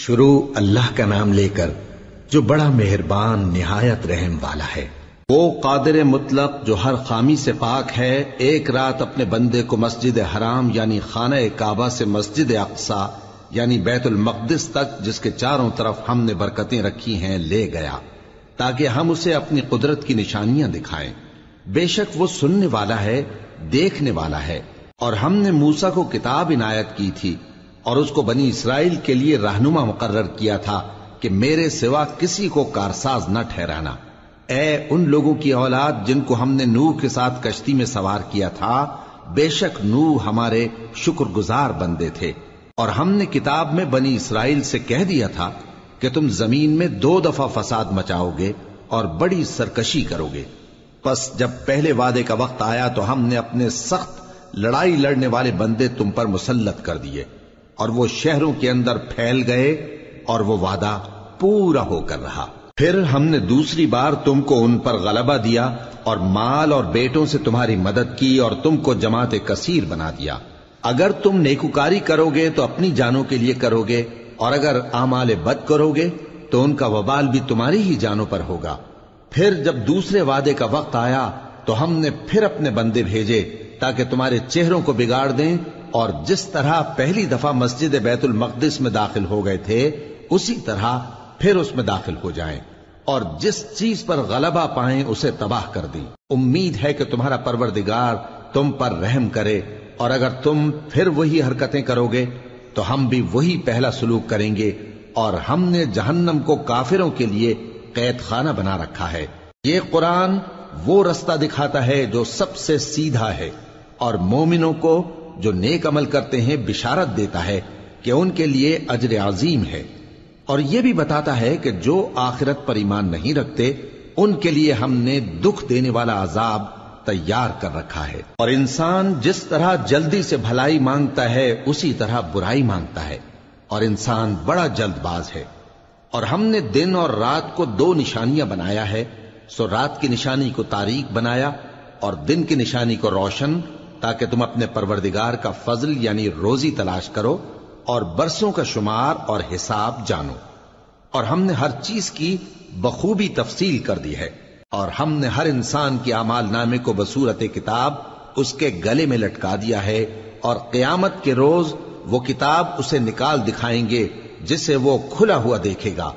شروع اللہ کا نام لے کر جو بڑا مہربان نہایت رحم والا ہے۔ وہ قادر مطلق جو ہر خامی سے پاک ہے، ایک رات اپنے بندے کو مسجد حرام یعنی خانہ کعبہ سے مسجد اقصی یعنی بیت المقدس تک، جس کے چاروں طرف ہم نے برکتیں رکھی ہیں، لے گیا تاکہ ہم اسے اپنی قدرت کی نشانیاں دکھائیں۔ بے شک وہ سننے والا ہے، دیکھنے والا ہے۔ اور ہم نے موسیٰ کو کتاب عنایت کی تھی اور اس کو بنی اسرائیل کے لیے رہنما مقرر کیا تھا کہ میرے سوا کسی کو کارساز نہ ٹھہرانا۔ اے ان لوگوں کی اولاد جن کو ہم نے نوح کے ساتھ کشتی میں سوار کیا تھا، بے شک نوح ہمارے شکر گزار بندے تھے۔ اور ہم نے کتاب میں بنی اسرائیل سے کہہ دیا تھا کہ تم زمین میں 2 دفعہ فساد مچاؤ گے اور بڑی سرکشی کرو گے۔ پس جب پہلے وعدے کا وقت آیا تو ہم نے اپنے سخت لڑائی لڑنے والے بندے تم پر مسلط کر دیے، اور وہ شہروں کے اندر پھیل گئے اور وہ وعدہ پورا ہو کر رہا۔ پھر ہم نے دوسری بار تم کو ان پر غلبہ دیا اور مال اور بیٹوں سے تمہاری مدد کی اور تم کو جماعت کثیر بنا دیا۔ اگر تم نیکوکاری کرو گے تو اپنی جانوں کے لیے کرو گے، اور اگر اعمال بد کرو گے تو ان کا وبال بھی تمہاری ہی جانوں پر ہوگا۔ پھر جب دوسرے وعدے کا وقت آیا تو ہم نے پھر اپنے بندے بھیجے تاکہ تمہارے چہروں کو بگاڑ دیں، اور جس طرح پہلی دفعہ مسجد بیت المقدس میں داخل ہو گئے تھے اسی طرح پھر اس میں داخل ہو جائیں، اور جس چیز پر غلبہ پائیں اسے تباہ کر دیں۔ امید ہے کہ تمہارا پروردگار تم پر رحم کرے، اور اگر تم پھر وہی حرکتیں کرو گے تو ہم بھی وہی پہلا سلوک کریں گے، اور ہم نے جہنم کو کافروں کے لیے قید خانہ بنا رکھا ہے۔ یہ قرآن وہ رستہ دکھاتا ہے جو سب سے سیدھا ہے، اور مومنوں کو جو نیک عمل کرتے ہیں بشارت دیتا ہے کہ ان کے لیے اجر عظیم ہے، اور یہ بھی بتاتا ہے کہ جو آخرت پر ایمان نہیں رکھتے ان کے لیے ہم نے دکھ دینے والا عذاب تیار کر رکھا ہے۔ اور انسان جس طرح جلدی سے بھلائی مانگتا ہے اسی طرح برائی مانگتا ہے، اور انسان بڑا جلد باز ہے۔ اور ہم نے دن اور رات کو 2 نشانیاں بنایا ہے، سو رات کی نشانی کو تاریک بنایا اور دن کی نشانی کو روشن، تاکہ تم اپنے پروردگار کا فضل یعنی روزی تلاش کرو اور برسوں کا شمار اور حساب جانو۔ اور ہم نے ہر چیز کی بخوبی تفصیل کر دی ہے، اور ہم نے ہر انسان کے اعمال نامے کو بصورت کتاب اس کے گلے میں لٹکا دیا ہے، اور قیامت کے روز وہ کتاب اسے نکال دکھائیں گے جسے وہ کھلا ہوا دیکھے گا۔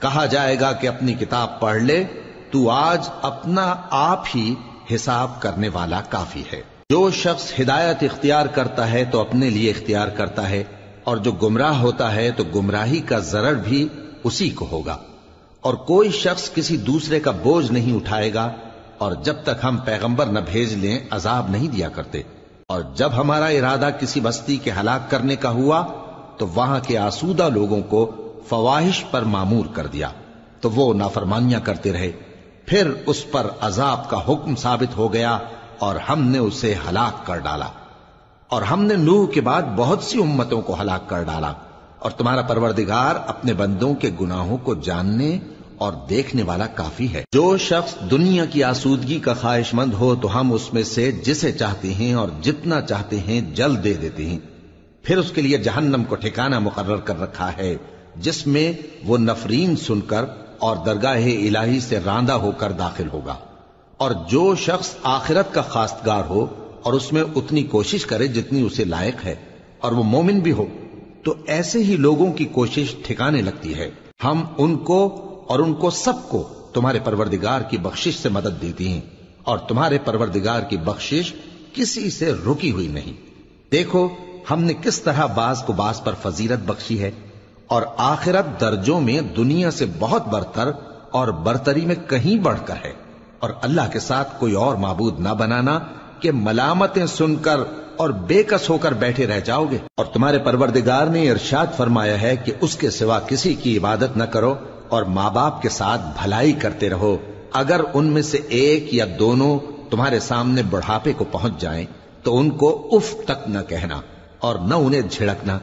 کہا جائے گا کہ اپنی کتاب پڑھ لے، تو آج اپنا آپ ہی حساب کرنے والا کافی ہے۔ جو شخص ہدایت اختیار کرتا ہے تو اپنے لیے اختیار کرتا ہے، اور جو گمراہ ہوتا ہے تو گمراہی کا ضرر بھی اسی کو ہوگا۔ اور کوئی شخص کسی دوسرے کا بوجھ نہیں اٹھائے گا، اور جب تک ہم پیغمبر نہ بھیج لیں عذاب نہیں دیا کرتے۔ اور جب ہمارا ارادہ کسی بستی کے ہلاک کرنے کا ہوا تو وہاں کے آسودہ لوگوں کو فواحش پر مامور کر دیا، تو وہ نافرمانیاں کرتے رہے۔ پھر اس پر عذاب کا حکم ثابت ہو گیا اور ہم نے اسے ہلاک کر ڈالا۔ اور ہم نے نوح کے بعد بہت سی امتوں کو ہلاک کر ڈالا، اور تمہارا پروردگار اپنے بندوں کے گناہوں کو جاننے اور دیکھنے والا کافی ہے۔ جو شخص دنیا کی آسودگی کا خواہش مند ہو تو ہم اس میں سے جسے چاہتے ہیں اور جتنا چاہتے ہیں جلد دے دیتے ہیں۔ پھر اس کے لیے جہنم کو ٹھکانہ مقرر کر رکھا ہے، جس میں وہ نفرین سن کر اور درگاہ الہی سے راندہ ہو کر داخل ہوگا۔ اور جو شخص آخرت کا خواستگار ہو اور اس میں اتنی کوشش کرے جتنی اسے لائق ہے، اور وہ مومن بھی ہو، تو ایسے ہی لوگوں کی کوشش ٹھکانے لگتی ہے۔ ہم ان کو اور ان کو سب کو تمہارے پروردگار کی بخشش سے مدد دیتی ہیں، اور تمہارے پروردگار کی بخشش کسی سے رکی ہوئی نہیں۔ دیکھو ہم نے کس طرح بعض کو بعض پر فضیلت بخشی ہے، اور آخرت درجوں میں دنیا سے بہت برتر اور برتری میں کہیں بڑھ کر ہے۔ اور اللہ کے ساتھ کوئی اور معبود نہ بنانا کہ ملامتیں سن کر اور بے کس ہو کر بیٹھے رہ جاؤ گے۔ اور تمہارے پروردگار نے ارشاد فرمایا ہے کہ اس کے سوا کسی کی عبادت نہ کرو، اور ماں باپ کے ساتھ بھلائی کرتے رہو۔ اگر ان میں سے ایک یا دونوں تمہارے سامنے بڑھاپے کو پہنچ جائیں تو ان کو اف تک نہ کہنا، اور نہ انہیں جھڑکنا،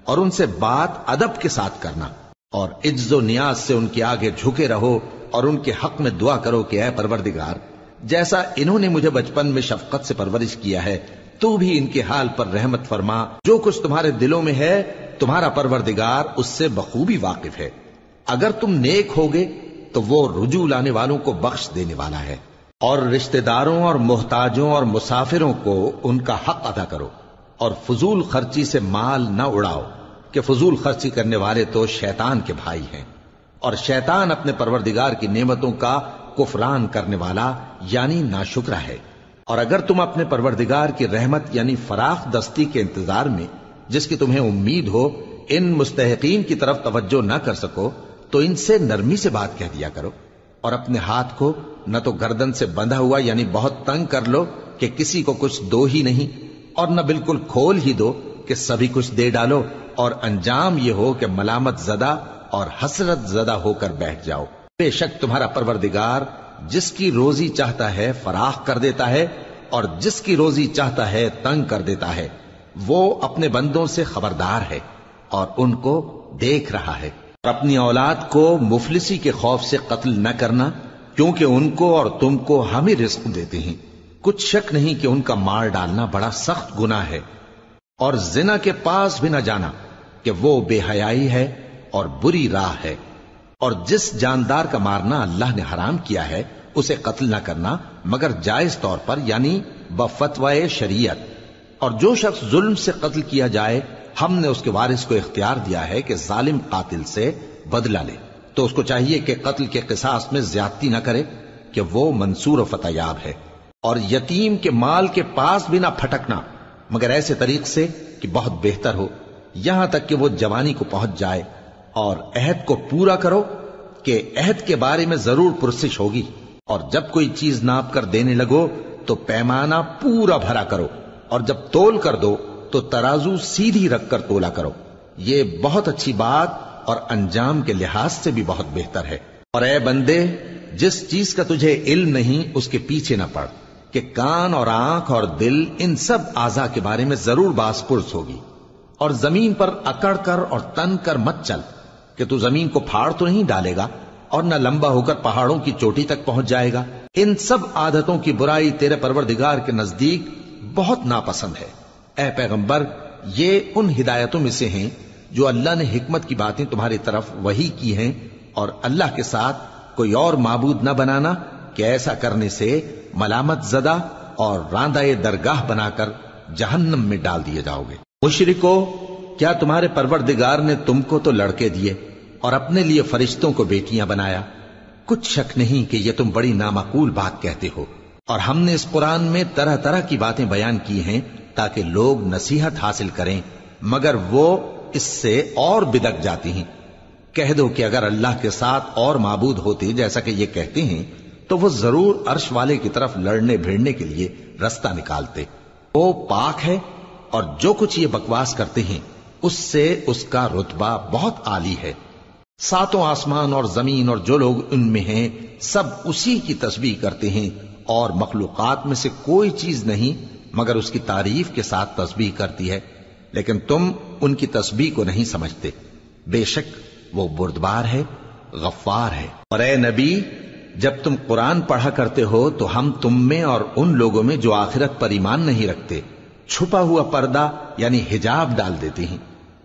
اور ان سے بات ادب کے ساتھ کرنا، اور عجز و نیاز سے ان کے آگے جھکے رہو، اور ان کے حق میں دعا کرو کہ اے پروردگار، جیسا انہوں نے مجھے بچپن میں شفقت سے پرورش کیا ہے، تو بھی ان کے حال پر رحمت فرما۔ جو کچھ تمہارے دلوں میں ہے تمہارا پروردگار اس سے بخوبی واقف ہے. اگر تم نیک ہوگے تو وہ رجوع لانے والوں کو بخش دینے والا ہے. اور رشتہ داروں اور محتاجوں اور مسافروں کو ان کا حق ادا کرو، اور فضول خرچی سے مال نہ اڑاؤ کہ فضول خرچی کرنے والے تو شیطان کے بھائی ہیں، اور شیطان اپنے پروردگار کی نعمتوں کا کفران کرنے والا یعنی ناشکرا ہے. اور اگر تم اپنے پروردگار کی رحمت یعنی فراخ دستی کے انتظار میں جس کی تمہیں امید ہو ان مستحقین کی طرف توجہ نہ کر سکو تو ان سے نرمی سے بات کہہ دیا کرو، اور اپنے ہاتھ کو نہ تو گردن سے بندھا ہوا یعنی بہت تنگ کر لو کہ کسی کو کچھ دو ہی نہیں، اور نہ بالکل کھول ہی دو کہ سبھی کچھ دے ڈالو، اور انجام یہ ہو کہ ملامت زدہ اور حسرت زدہ ہو کر بیٹھ جاؤ. بے شک تمہارا پروردگار جس کی روزی چاہتا ہے فراخ کر دیتا ہے، اور جس کی روزی چاہتا ہے تنگ کر دیتا ہے. وہ اپنے بندوں سے خبردار ہے اور ان کو دیکھ رہا ہے. اور اپنی اولاد کو مفلسی کے خوف سے قتل نہ کرنا، کیونکہ ان کو اور تم کو ہم ہی رزق دیتے ہیں. کچھ شک نہیں کہ ان کا مار ڈالنا بڑا سخت گناہ ہے. اور زنا کے پاس بھی نہ جانا کہ وہ بے حیائی ہے اور بری راہ ہے. اور جس جاندار کا مارنا اللہ نے حرام کیا ہے اسے قتل نہ کرنا مگر جائز طور پر یعنی بفتوائے شریعت. اور جو شخص ظلم سے قتل کیا جائے ہم نے اس کے وارث کو اختیار دیا ہے کہ ظالم قاتل سے بدلہ لے، تو اس کو چاہیے کہ قتل کے قصاص میں زیادتی نہ کرے کہ وہ منصور و فتح یاب ہے. اور یتیم کے مال کے پاس بھی نہ پھٹکنا مگر ایسے طریق سے کہ بہت بہتر ہو، یہاں تک کہ وہ جوانی کو پہنچ جائے. اور عہد کو پورا کرو کہ عہد کے بارے میں ضرور پرسش ہوگی. اور جب کوئی چیز ناپ کر دینے لگو تو پیمانہ پورا بھرا کرو، اور جب تول کر دو تو ترازو سیدھی رکھ کر تولا کرو. یہ بہت اچھی بات اور انجام کے لحاظ سے بھی بہت بہتر ہے. اور اے بندے، جس چیز کا تجھے علم نہیں اس کے پیچھے نہ پڑ کہ کان اور آنکھ اور دل ان سب اعضاء کے بارے میں ضرور باز پرس ہوگی. اور زمین پر اکڑ کر اور تن کر مت چل کہ تو زمین کو پھاڑ تو نہیں ڈالے گا اور نہ لمبا ہو کر پہاڑوں کی چوٹی تک پہنچ جائے گا. ان سب عادتوں کی برائی تیرے پروردگار کے نزدیک بہت ناپسند ہے. اے پیغمبر، یہ ان ہدایتوں میں سے ہیں جو اللہ نے حکمت کی باتیں تمہاری طرف وحی کی ہیں، اور اللہ کے ساتھ کوئی اور معبود نہ بنانا کہ ایسا کرنے سے ملامت زدہ اور راندہ درگاہ بنا کر جہنم میں ڈال دیے جاؤ گے. مشرکو، کیا تمہارے پروردگار نے تم کو تو لڑکے دیے اور اپنے لیے فرشتوں کو بیٹیاں بنایا؟ کچھ شک نہیں کہ یہ تم بڑی نامعقول بات کہتے ہو. اور ہم نے اس قرآن میں طرح طرح کی باتیں بیان کی ہیں تاکہ لوگ نصیحت حاصل کریں، مگر وہ اس سے اور بدک جاتی ہیں. کہہ دو کہ اگر اللہ کے ساتھ اور معبود ہوتے جیسا کہ یہ کہتے ہیں تو وہ ضرور عرش والے کی طرف لڑنے بھیڑنے کے لیے رستہ نکالتے. وہ پاک ہے اور جو کچھ یہ بکواس کرتے ہیں اس سے اس کا رتبہ بہت عالی ہے. ساتوں آسمان اور زمین اور جو لوگ ان میں ہیں سب اسی کی تسبیح کرتے ہیں، اور مخلوقات میں سے کوئی چیز نہیں مگر اس کی تعریف کے ساتھ تسبیح کرتی ہے، لیکن تم ان کی تسبیح کو نہیں سمجھتے. بے شک وہ بردبار ہے، غفار ہے. اور اے نبی، جب تم قرآن پڑھا کرتے ہو تو ہم تم میں اور ان لوگوں میں جو آخرت پر ایمان نہیں رکھتے چھپا ہوا پردہ یعنی حجاب ڈال دیتے ہیں،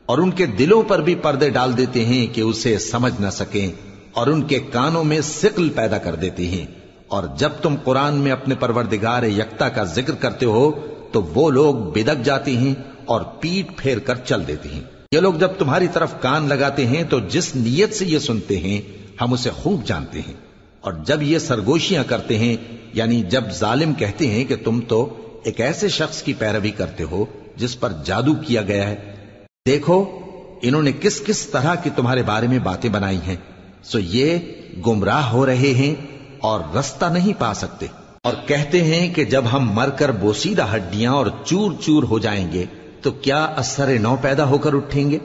اور ان کے دلوں پر بھی پردے ڈال دیتے ہیں کہ اسے سمجھ نہ سکیں، اور ان کے کانوں میں ثقل پیدا کر دیتے ہیں. اور جب تم قرآن میں اپنے پروردگار یکتا کا ذکر کرتے ہو تو وہ لوگ بدک جاتے ہیں اور پیٹ پھیر کر چل دیتے ہیں. یہ لوگ جب تمہاری طرف کان لگاتے ہیں تو جس نیت سے یہ سنتے ہیں ہم اسے خوب جانتے ہیں. اور جب یہ سرگوشیاں کرتے ہیں یعنی جب ظالم کہتے ہیں کہ تم تو ایک ایسے شخص کی پیروی کرتے ہو جس پر جادو کیا گیا ہے، دیکھو انہوں نے کس کس طرح کی تمہارے بارے میں باتیں بنائی ہیں، سو یہ گمراہ ہو رہے ہیں اور رستہ نہیں پا سکتے. اور کہتے ہیں کہ جب ہم مر کر بوسیدہ ہڈیاں اور چور چور ہو جائیں گے تو کیا اثر نو پیدا ہو کر اٹھیں گے؟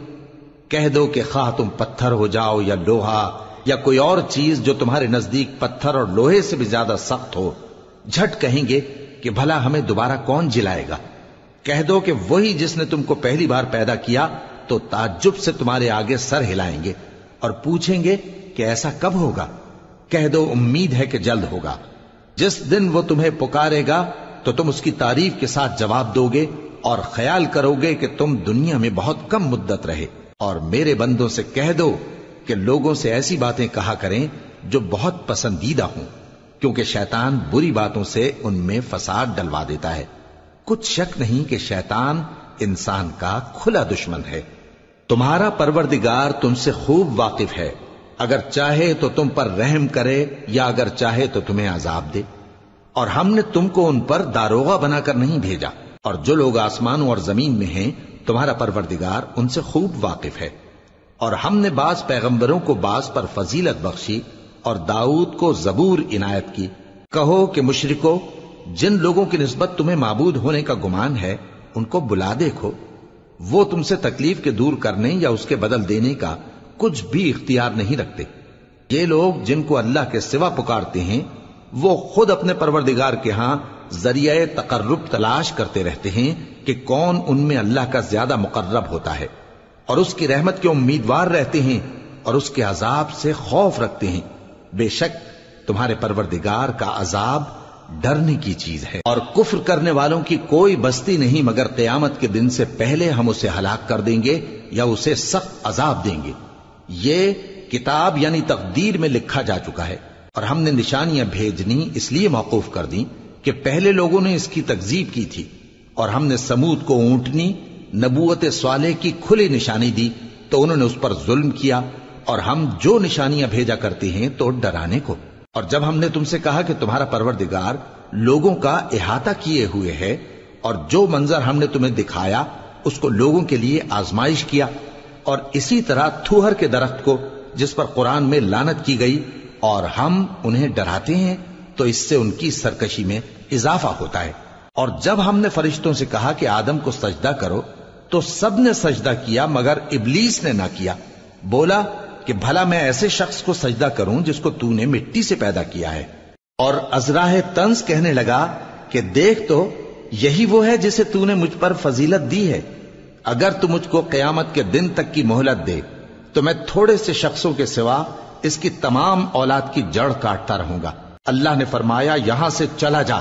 کہہ دو کہ خواہ تم پتھر ہو جاؤ یا لوہا یا کوئی اور چیز جو تمہارے نزدیک پتھر اور لوہے سے بھی زیادہ سخت ہو، جھٹ کہیں گے کہ بھلا ہمیں دوبارہ کون جلائے گا. کہہ دو کہ وہی جس نے تم کو پہلی بار پیدا کیا تو تعجب سے تمہارے آگے سر ہلائیں گے اور پوچھیں گے کہ ایسا کب ہوگا. کہہ دو امید ہے کہ جلد ہوگا. جس دن وہ تمہیں پکارے گا تو تم اس کی تعریف کے ساتھ جواب دو گے اور خیال کرو گے کہ تم دنیا میں بہت کم مدت رہے. اور میرے بندوں سے کہہ دو کہ لوگوں سے ایسی باتیں کہا کریں جو بہت پسندیدہ ہوں، کیونکہ شیطان بری باتوں سے ان میں فساد ڈلوا دیتا ہے. کچھ شک نہیں کہ شیطان انسان کا کھلا دشمن ہے. تمہارا پروردگار تم سے خوب واقف ہے، اگر چاہے تو تم پر رحم کرے یا اگر چاہے تو تمہیں عذاب دے. اور ہم نے تم کو ان پر داروغہ بنا کر نہیں بھیجا، اور جو لوگ آسمانوں اور زمین میں ہیں تمہارا پروردگار ان سے خوب واقف ہے. اور ہم نے بعض پیغمبروں کو بعض پر فضیلت بخشی اور داؤد کو زبور عنایت کی. کہو کہ مشرکو، جن لوگوں کی نسبت تمہیں معبود ہونے کا گمان ہے ان کو بلا دیکھو، وہ تم سے تکلیف کے دور کرنے یا اس کے بدل دینے کا کچھ بھی اختیار نہیں رکھتے. یہ لوگ جن کو اللہ کے سوا پکارتے ہیں وہ خود اپنے پروردگار کے ہاں ذریعہ تقرب تلاش کرتے رہتے ہیں کہ کون ان میں اللہ کا زیادہ مقرب ہوتا ہے، اور اس کی رحمت کے امیدوار رہتے ہیں اور اس کے عذاب سے خوف رکھتے ہیں. بے شک تمہارے پروردگار کا عذاب ڈرنے کی چیز ہے. اور کفر کرنے والوں کی کوئی بستی نہیں مگر قیامت کے دن سے پہلے ہم اسے ہلاک کر دیں گے یا اسے سخت عذاب دیں گے. یہ کتاب یعنی تقدیر میں لکھا جا چکا ہے، اور ہم نے نشانیاں بھیجنی اس لیے موقوف کر دیں کہ پہلے لوگوں نے اس کی تکذیب کی تھی. اور ہم نے سمود کو اونٹنی نبوت صالح کی کھلی نشانی دی تو انہوں نے اس پر ظلم کیا. اور ہم جو نشانیاں بھیجا کرتے ہیں تو ڈرانے کو. اور جب ہم نے تم سے کہا کہ تمہارا پروردگار لوگوں کا احاطہ کیے ہوئے ہے اور جو منظر ہم نے تمہیں دکھایا اس کو لوگوں کے لیے آزمائش کیا، اور اسی طرح تھوہر کے درخت کو جس پر قرآن میں لعنت کی گئی، اور ہم انہیں ڈراتے ہیں تو اس سے ان کی سرکشی میں اضافہ ہوتا ہے. اور جب ہم نے فرشتوں سے کہا کہ آدم کو سجدہ کرو تو سب نے سجدہ کیا مگر ابلیس نے نہ کیا. بولا کہ بھلا میں ایسے شخص کو سجدہ کروں جس کو تو نے مٹی سے پیدا کیا ہے. اور ازراہ طنز کہنے لگا کہ دیکھ تو یہی وہ ہے جسے تو نے مجھ پر فضیلت دی ہے. اگر تو مجھ کو قیامت کے دن تک کی مہلت دے تو میں تھوڑے سے شخصوں کے سوا اس کی تمام اولاد کی جڑ کاٹتا رہوں گا. اللہ نے فرمایا یہاں سے چلا جا،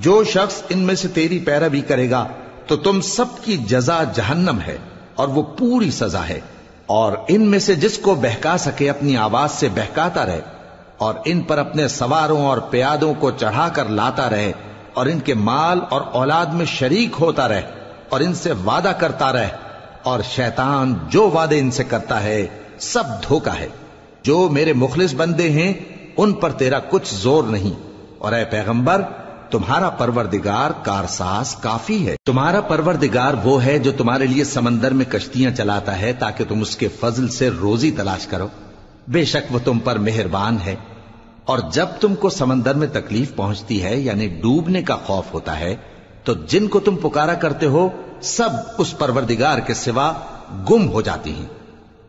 جو شخص ان میں سے تیری پیروی کرے گا تو تم سب کی جزا جہنم ہے اور وہ پوری سزا ہے. اور ان میں سے جس کو بہکا سکے اپنی آواز سے بہکاتا رہے، اور ان پر اپنے سواروں اور پیادوں کو چڑھا کر لاتا رہے، اور ان کے مال اور اولاد میں شریک ہوتا رہے، اور ان سے وعدہ کرتا رہے. اور شیطان جو وعدے ان سے کرتا ہے سب دھوکا ہے. جو میرے مخلص بندے ہیں ان پر تیرا کچھ زور نہیں. اور اے پیغمبر تمہارا پروردگار کارساز کافی ہے. تمہارا پروردگار وہ ہے جو تمہارے لیے سمندر میں کشتیاں چلاتا ہے تاکہ تم اس کے فضل سے روزی تلاش کرو. بے شک وہ تم پر مہربان ہے. اور جب تم کو سمندر میں تکلیف پہنچتی ہے یعنی ڈوبنے کا خوف ہوتا ہے تو جن کو تم پکارا کرتے ہو سب اس پروردگار کے سوا گم ہو جاتی ہیں.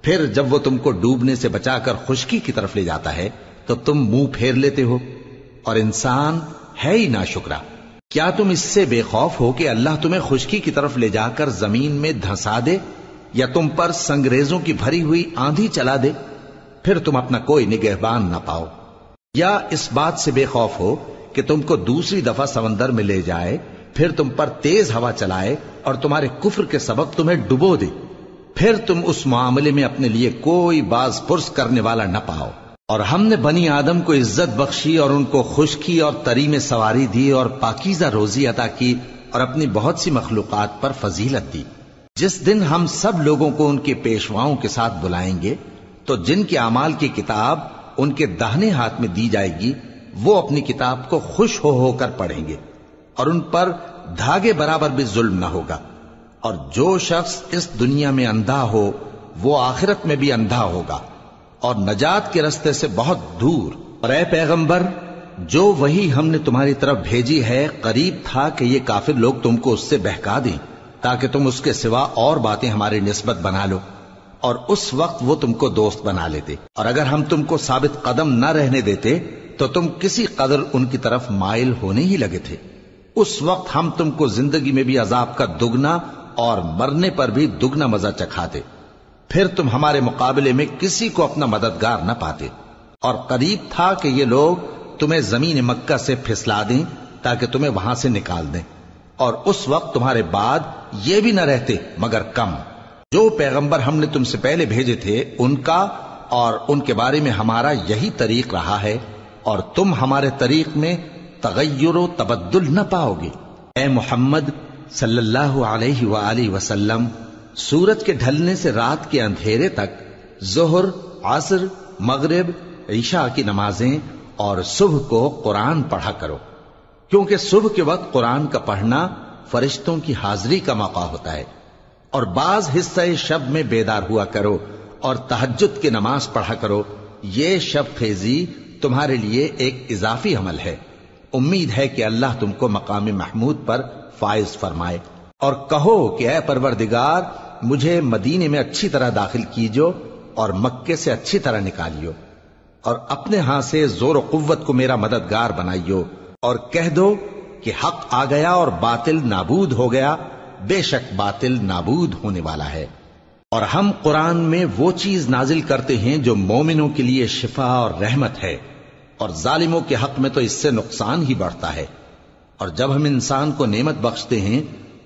پھر جب وہ تم کو ڈوبنے سے بچا کر خشکی کی طرف لے جاتا ہے تو تم منہ پھیر لیتے ہو. اور انسان ہے ہی ناشکرا. کیا تم اس سے بے خوف ہو کہ اللہ تمہیں خشکی کی طرف لے جا کر زمین میں دھنسا دے یا تم پر سنگریزوں کی بھری ہوئی آندھی چلا دے، پھر تم اپنا کوئی نگہبان نہ پاؤ؟ یا اس بات سے بے خوف ہو کہ تم کو دوسری دفعہ سمندر میں لے جائے، پھر تم پر تیز ہوا چلائے اور تمہارے کفر کے سبب تمہیں ڈبو دے، پھر تم اس معاملے میں اپنے لیے کوئی باز پرس کرنے والا نہ پاؤ؟ اور ہم نے بنی آدم کو عزت بخشی اور ان کو خشکی اور تری میں سواری دی اور پاکیزہ روزی عطا کی اور اپنی بہت سی مخلوقات پر فضیلت دی. جس دن ہم سب لوگوں کو ان کے پیشواؤں کے ساتھ بلائیں گے تو جن کے اعمال کی کتاب ان کے داہنے ہاتھ میں دی جائے گی وہ اپنی کتاب کو خوش ہو کر پڑھیں گے، اور ان پر دھاگے برابر بھی ظلم نہ ہوگا. اور جو شخص اس دنیا میں اندھا ہو وہ آخرت میں بھی اندھا ہوگا اور نجات کے رستے سے بہت دور. اور اے پیغمبر جو وہی ہم نے تمہاری طرف بھیجی ہے قریب تھا کہ یہ کافر لوگ تم کو اس سے بہکا دیں تاکہ تم اس کے سوا اور باتیں ہماری نسبت بنا لو، اور اس وقت وہ تم کو دوست بنا لیتے. اور اگر ہم تم کو ثابت قدم نہ رہنے دیتے تو تم کسی قدر ان کی طرف مائل ہونے ہی لگے تھے. اس وقت ہم تم کو زندگی میں بھی عذاب کا دگنا اور مرنے پر بھی دگنا مزہ چکھاتے، پھر تم ہمارے مقابلے میں کسی کو اپنا مددگار نہ پاتے. اور قریب تھا کہ یہ لوگ تمہیں زمین مکہ سے پھسلا دیں تاکہ تمہیں وہاں سے نکال دیں، اور اس وقت تمہارے بعد یہ بھی نہ رہتے مگر کم۔ جو پیغمبر ہم نے تم سے پہلے بھیجے تھے ان کا اور ان کے بارے میں ہمارا یہی طریق رہا ہے، اور تم ہمارے طریق میں تغیر و تبدل نہ پاؤ گے۔ اے محمد صلی اللہ علیہ وآلہ وسلم، سورج کے ڈھلنے سے رات کے اندھیرے تک ظہر، عصر، مغرب، عشاء کی نمازیں اور صبح کو قرآن پڑھا کرو، کیونکہ صبح کے وقت قرآن کا پڑھنا فرشتوں کی حاضری کا موقع ہوتا ہے۔ اور بعض حصہ شب میں بیدار ہوا کرو اور تہجد کی نماز پڑھا کرو، یہ شب خیزی تمہارے لیے ایک اضافی عمل ہے۔ امید ہے کہ اللہ تم کو مقام محمود پر فائز فرمائے۔ اور کہو کہ اے پروردگار، مجھے مدینے میں اچھی طرح داخل کیجو اور مکے سے اچھی طرح نکالیو، اور اپنے ہاں سے زور و قوت کو میرا مددگار بنائیو، اور کہہ دو کہ حق آ گیا اور باطل نابود ہو گیا، بے شک باطل نابود ہونے والا ہے۔ اور ہم قرآن میں وہ چیز نازل کرتے ہیں جو مومنوں کے لیے شفا اور رحمت ہے، اور ظالموں کے حق میں تو اس سے نقصان ہی بڑھتا ہے۔ اور جب ہم انسان کو نعمت بخشتے ہیں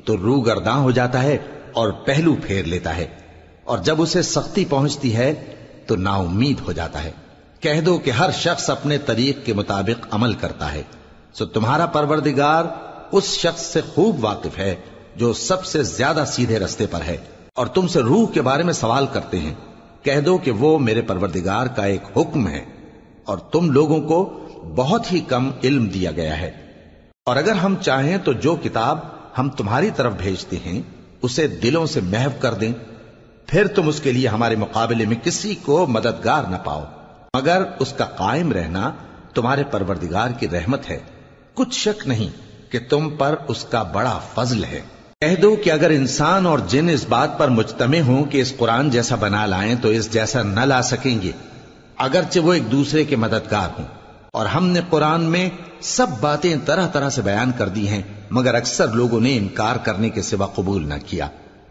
تو روح گرداں ہو جاتا ہے اور پہلو پھیر لیتا ہے، اور جب اسے سختی پہنچتی ہے تو نا امید ہو جاتا ہے۔ کہہ دو کہ ہر شخص اپنے طریق کے مطابق عمل کرتا ہے، سو تمہارا پروردگار اس شخص سے خوب واقف ہے جو سب سے زیادہ سیدھے رستے پر ہے۔ اور تم سے روح کے بارے میں سوال کرتے ہیں، کہہ دو کہ وہ میرے پروردگار کا ایک حکم ہے، اور تم لوگوں کو بہت ہی کم علم دیا گیا ہے۔ اور اگر ہم چاہیں تو جو کتاب ہم تمہاری طرف بھیجتے ہیں اسے دلوں سے محو کر دیں، پھر تم اس کے لیے ہمارے مقابلے میں کسی کو مددگار نہ پاؤ، مگر اس کا قائم رہنا تمہارے پروردگار کی رحمت ہے، کچھ شک نہیں کہ تم پر اس کا بڑا فضل ہے۔ کہہ دو کہ اگر انسان اور جن اس بات پر مجتمع ہوں کہ اس قرآن جیسا بنا لائیں تو اس جیسا نہ لا سکیں گے، اگرچہ وہ ایک دوسرے کے مددگار ہوں۔ اور ہم نے قرآن میں سب باتیں طرح طرح سے بیان کر دی ہیں، مگر اکثر لوگوں نے انکار کرنے کے سوا قبول نہ کیا،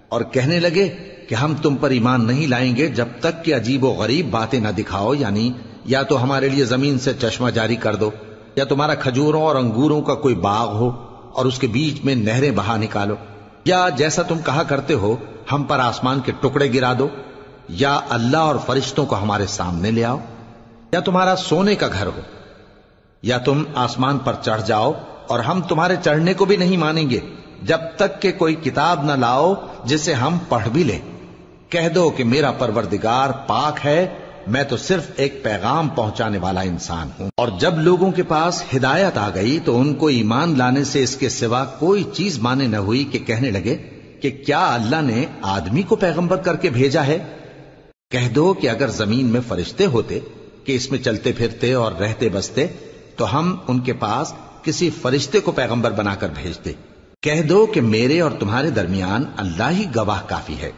اور کہنے لگے کہ ہم تم پر ایمان نہیں لائیں گے جب تک کہ عجیب و غریب باتیں نہ دکھاؤ، یعنی یا تو ہمارے لیے زمین سے چشمہ جاری کر دو، یا تمہارا کھجوروں اور انگوروں کا کوئی باغ ہو اور اس کے بیچ میں نہریں بہا نکالو، یا جیسا تم کہا کرتے ہو ہم پر آسمان کے ٹکڑے گرا دو، یا اللہ اور فرشتوں کو ہمارے سامنے لے آؤ، یا تمہارا سونے کا گھر ہو، یا تم آسمان پر چڑھ جاؤ اور ہم تمہارے چڑھنے کو بھی نہیں مانیں گے جب تک کہ کوئی کتاب نہ لاؤ جسے ہم پڑھ بھی لیں۔ کہہ دو کہ میرا پروردگار پاک ہے، میں تو صرف ایک پیغام پہنچانے والا انسان ہوں۔ اور جب لوگوں کے پاس ہدایت آ گئی تو ان کو ایمان لانے سے اس کے سوا کوئی چیز مانے نہ ہوئی کہ کہنے لگے کہ کیا اللہ نے آدمی کو پیغمبر کر کے بھیجا ہے؟ کہہ دو کہ اگر زمین میں فرشتے ہوتے کہ اس میں چلتے پھرتے اور رہتے بستے تو ہم ان کے پاس کسی فرشتے کو پیغمبر بنا کر بھیجتے۔ کہہ دو کہ میرے اور تمہارے درمیان اللہ ہی گواہ کافی ہے،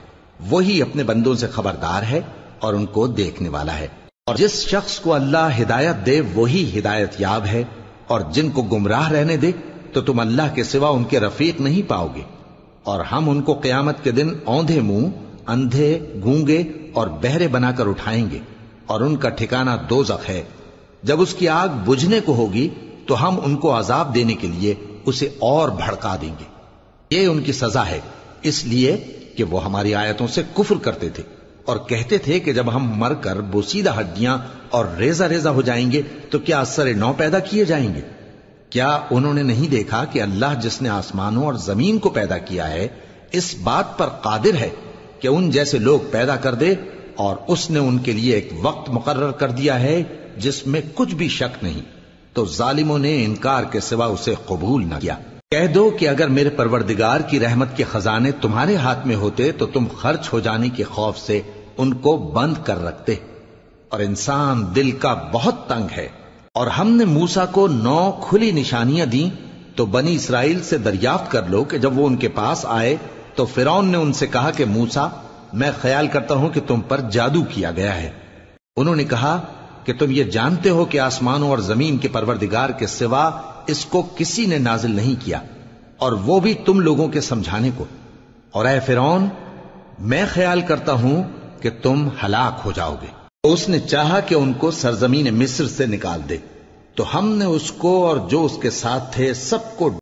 وہی اپنے بندوں سے خبردار ہے اور ان کو دیکھنے والا ہے۔ اور جس شخص کو اللہ ہدایت دے وہی ہدایت یاب ہے، اور جن کو گمراہ رہنے دے تو تم اللہ کے سوا ان کے رفیق نہیں پاؤ گے۔ اور ہم ان کو قیامت کے دن اوندھے منہ، اندھے، گونگے اور بہرے بنا کر اٹھائیں گے، اور ان کا ٹھکانہ دوزخ ہے۔ جب اس کی آگ بجھنے کو ہوگی تو ہم ان کو عذاب دینے کے لیے اسے اور بھڑکا دیں گے۔ یہ ان کی سزا ہے، اس لیے کہ وہ ہماری آیتوں سے کفر کرتے تھے اور کہتے تھے کہ جب ہم مر کر بوسیدہ ہڈیاں اور ریزہ ریزہ ہو جائیں گے تو کیا اثر نو پیدا کیے جائیں گے؟ کیا انہوں نے نہیں دیکھا کہ اللہ جس نے آسمانوں اور زمین کو پیدا کیا ہے اس بات پر قادر ہے کہ ان جیسے لوگ پیدا کر دے، اور اس نے ان کے لیے ایک وقت مقرر کر دیا ہے جس میں کچھ بھی شک نہیں، تو ظالموں نے انکار کے سوا اسے قبول نہ کیا۔ کہہ دو کہ اگر میرے پروردگار کی رحمت کے خزانے تمہارے ہاتھ میں ہوتے تو تم خرچ ہو جانے کے خوف سے ان کو بند کر رکھتے، اور انسان دل کا بہت تنگ ہے۔ اور ہم نے موسیٰ کو 9 کھلی نشانیاں دیں تو بنی اسرائیل سے دریافت کر لو کہ جب وہ ان کے پاس آئے تو فرعون نے ان سے کہا کہ موسیٰ، میں خیال کرتا ہوں کہ تم پر جادو کیا گیا ہے۔ انہوں نے کہا کہ تم یہ جانتے ہو کہ آسمانوں اور زمین کے پروردگار کے سوا اس کو کسی نے نازل نہیں کیا، اور وہ بھی تم لوگوں کے سمجھانے کو۔ اور اے فرعون، میں خیال کرتا ہوں کہ تم ہلاک ہو جاؤ گے۔ اس نے چاہا کہ ان کو سرزمین مصر سے نکال دے، تو ہم نے اس کو اور جو اس کے ساتھ تھے سب کو